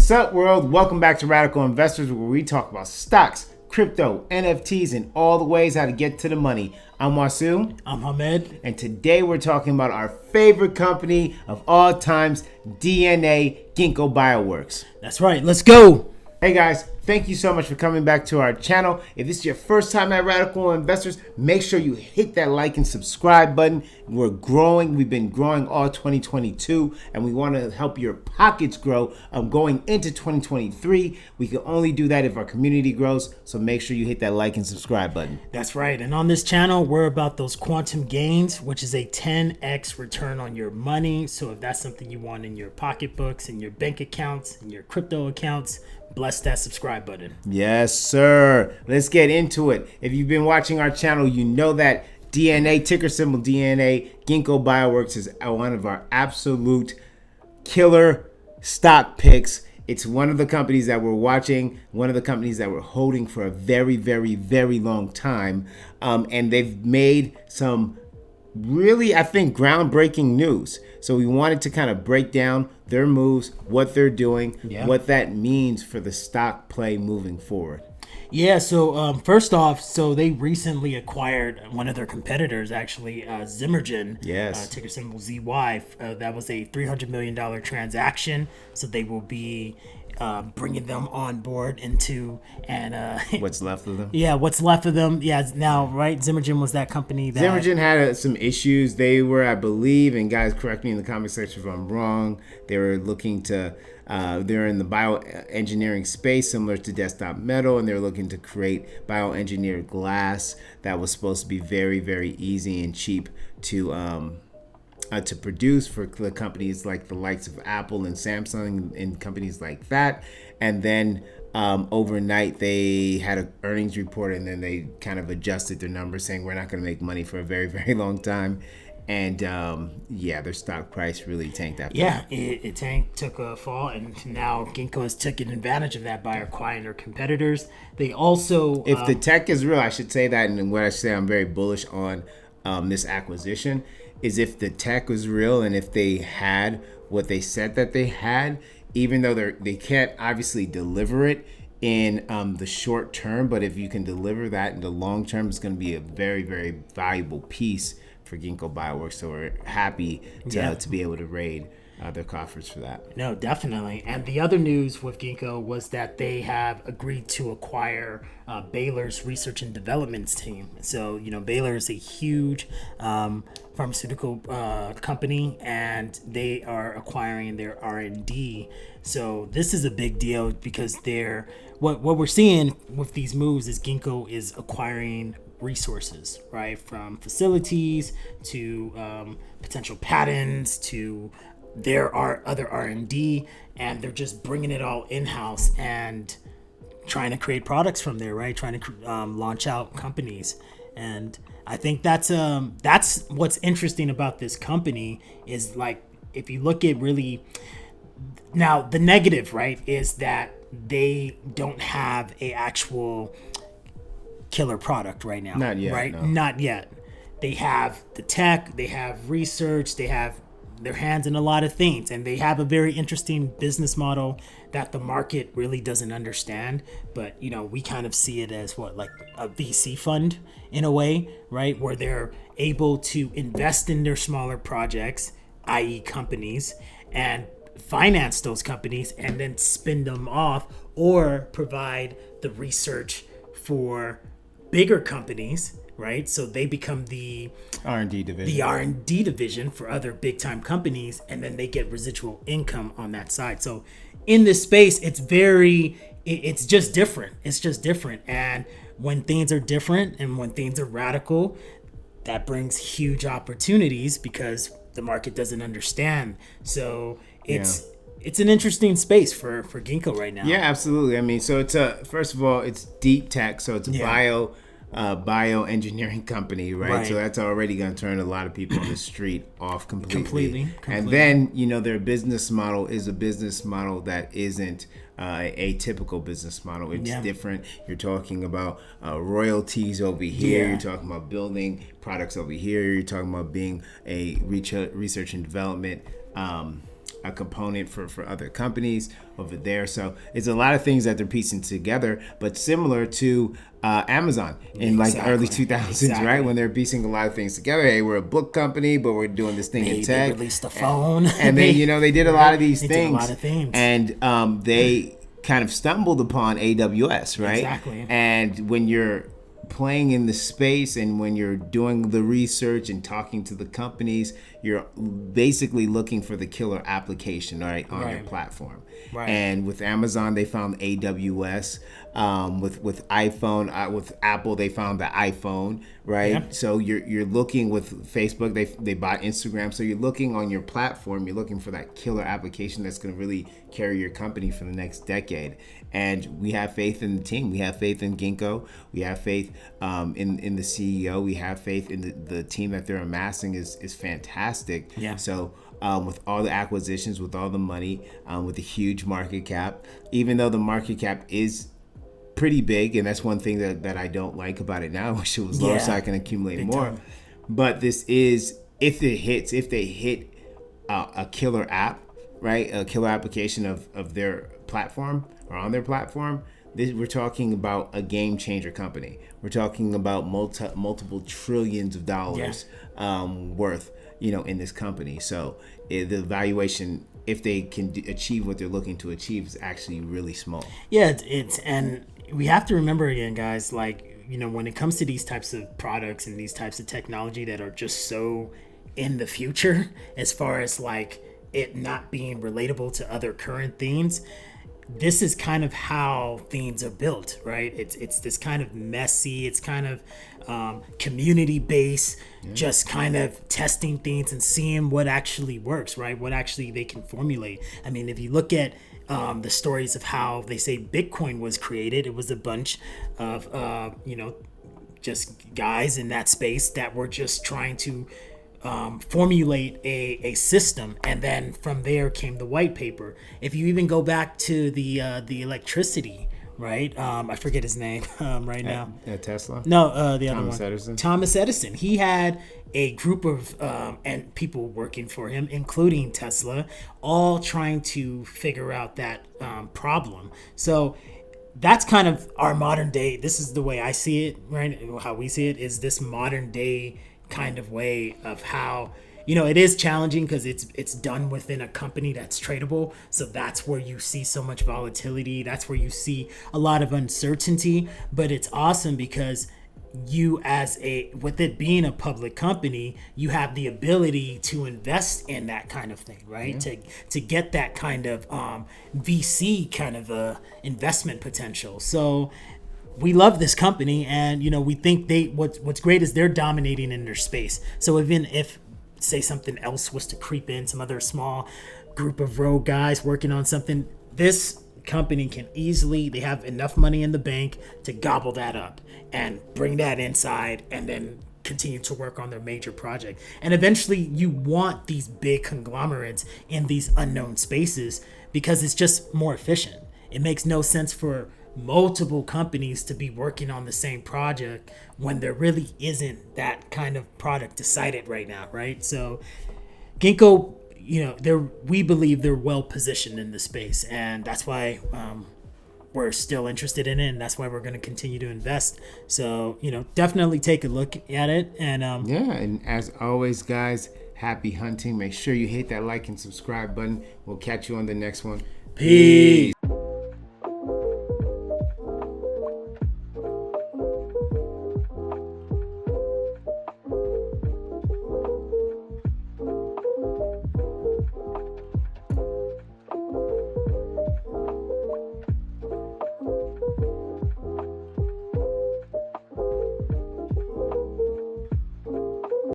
What's up, world? Welcome back to Radical Investors, where we talk about stocks, crypto, NFTs, and all the ways how to get to the money. I'm Wasu. I'm Hamed. And today we're talking about our favorite company of all times, DNA, Ginkgo Bioworks. That's right. Let's go. Hey guys, thank you so much for coming back to our channel. If this is your first time at Radical Investors, make sure you hit that like and subscribe button. We're growing. We've been growing all 2022, and we want to help your pockets grow going into 2023. We can only do that if our community grows, so make sure you hit that like and subscribe button. That's right. And on this channel, we're about those quantum gains, which is a 10x return on your money. So if that's something you want in your pocketbooks, in your bank accounts, in your crypto accounts, bless that subscribe button. Yes, sir. Let's get into it. If you've been watching our channel, you know that DNA, ticker symbol DNA, Ginkgo Bioworks is one of our absolute killer stock picks. It's one of the companies that we're watching, one of the companies that we're holding for a very, very, very long time. And they've made some really, I think, groundbreaking news. So we wanted to kind of break down their moves, what they're doing, what that means for the stock play moving forward. Yeah, so first off, so they recently acquired one of their competitors, actually, Zymergen, ticker symbol ZY. That was a $300 million transaction, so they will be bringing them on board into what's left of them. Yeah, what's left of them. Yeah, now, right, Zymergen was that company that Zymergen had some issues. They were, I believe, and guys, correct me in the comment section if I'm wrong, they were looking to they're in the bioengineering space, similar to Desktop Metal, and they're looking to create bioengineered glass that was supposed to be very, very easy and cheap to produce for the companies like the likes of Apple and Samsung and companies like that. And then overnight they had an earnings report, and then they kind of adjusted their numbers, saying we're not going to make money for a very, very long time. And their stock price really tanked after that. It tanked, took a fall, and now Ginkgo has taken advantage of that by acquiring their competitors. They also, if the tech is real, I should say that, and what I say I'm very bullish on this acquisition is if the tech was real and if they had what they said that they had, even though they can't obviously deliver it in the short term, but if you can deliver that in the long term, it's going to be a very, very valuable piece for Ginkgo Bioworks. So we're happy to be able to raid their coffers for that. No, definitely. And the other news with Ginkgo was that they have agreed to acquire Baylor's research and development team. So, Baylor is a huge pharmaceutical company, and they are acquiring their R&D. So this is a big deal because what we're seeing with these moves is Ginkgo is acquiring resources, right? From facilities to potential patents to there are other R&D, and they're just bringing it all in-house and trying to create products from there, right? Trying to launch out companies. And I think that's what's interesting about this company is, like, if you look at really now the negative, right, is that they don't have a actual killer product right now. Not yet, right? No. Not yet. They have the tech, they have research, they have their hands in a lot of things, and they have a very interesting business model that the market really doesn't understand. But we kind of see it as like a VC fund in a way, right, where they're able to invest in their smaller projects, i.e. companies, and finance those companies and then spin them off or provide the research for bigger companies, right? So they become the R&D division. The R&D division for other big time companies, and then they get residual income on that side. So in this space, it's just different. It's just different. And when things are different and when things are radical, that brings huge opportunities because the market doesn't understand. So it's an interesting space for Ginkgo right now. Yeah, absolutely. I mean, so it's first of all, it's deep tech, so it's a bioengineering company, right? So that's already going to turn a lot of people on the street off completely. And then, their business model is a business model that isn't a typical business model. It's different. You're talking about royalties over here. You're talking about building products over here. You're talking about being a research and development a component for other companies over there. So it's a lot of things that they're piecing together, but similar to Amazon in like the early 2000s, right? When they're piecing a lot of things together. Hey, we're a book company, but we're doing this thing in tech. They released a phone. And they, they did a lot of these things. Did a lot of things. And they kind of stumbled upon AWS, right? Exactly. And when you're playing in the space and when you're doing the research and talking to the companies, you're basically looking for the killer application, right, on your platform. Right. And with Amazon, they found AWS. With iPhone, with Apple, they found the iPhone, right? Yeah. So you're looking with Facebook, they bought Instagram. So you're looking on your platform, you're looking for that killer application that's going to really carry your company for the next decade. And we have faith in the team. We have faith in Ginkgo. We have faith in the CEO. We have faith in the team that they're amassing is fantastic. Yeah. So with all the acquisitions, with all the money, with the huge market cap, even though the market cap is pretty big, and that's one thing that I don't like about it now. I wish it was lower so I can accumulate big more. Time. But this is, if they hit a killer app, right? A killer application of their platform or on their platform, we're talking about a game changer company. We're talking about multiple trillions of dollars worth, in this company. So the valuation, if they can achieve what they're looking to achieve, is actually really small. Yeah, and we have to remember again, guys, like, when it comes to these types of products and these types of technology that are just so in the future, as far as like it not being relatable to other current things, this is kind of how things are built, right? It's this kind of messy, it's kind of community based, just kind of testing things and seeing what actually works, right? What actually they can formulate. I mean, if you look at the stories of how they say Bitcoin was created, it was a bunch of just guys in that space that were just trying to formulate a system, and then from there came the white paper. If you even go back to the electricity, right? I forget his name right now. Tesla? No, the other Thomas one. Edison. Thomas Edison. He had a group of and people working for him, including Tesla, all trying to figure out that problem. So that's kind of our modern day. This is the way I see it, right? How we see it is this modern day kind of way of how, it is challenging because it's done within a company that's tradable. So that's where you see so much volatility. That's where you see a lot of uncertainty. But it's awesome because you, with it being a public company, you have the ability to invest in that kind of thing, right? Yeah. To get that kind of VC kind of investment potential. So we love this company, and we think what's great is they're dominating in their space. So even if, say, something else was to creep in, some other small group of rogue guys working on something, this company can easily, they have enough money in the bank to gobble that up and bring that inside and then continue to work on their major project. And eventually you want these big conglomerates in these unknown spaces because it's just more efficient. It makes no sense for multiple companies to be working on the same project when there really isn't that kind of product decided right now, right? So Ginkgo, we believe they're well positioned in the space, and that's why we're still interested in it, and that's why we're going to continue to invest. So definitely take a look at it. And and as always, guys, happy hunting. Make sure you hit that like and subscribe button. We'll catch you on the next one. Peace.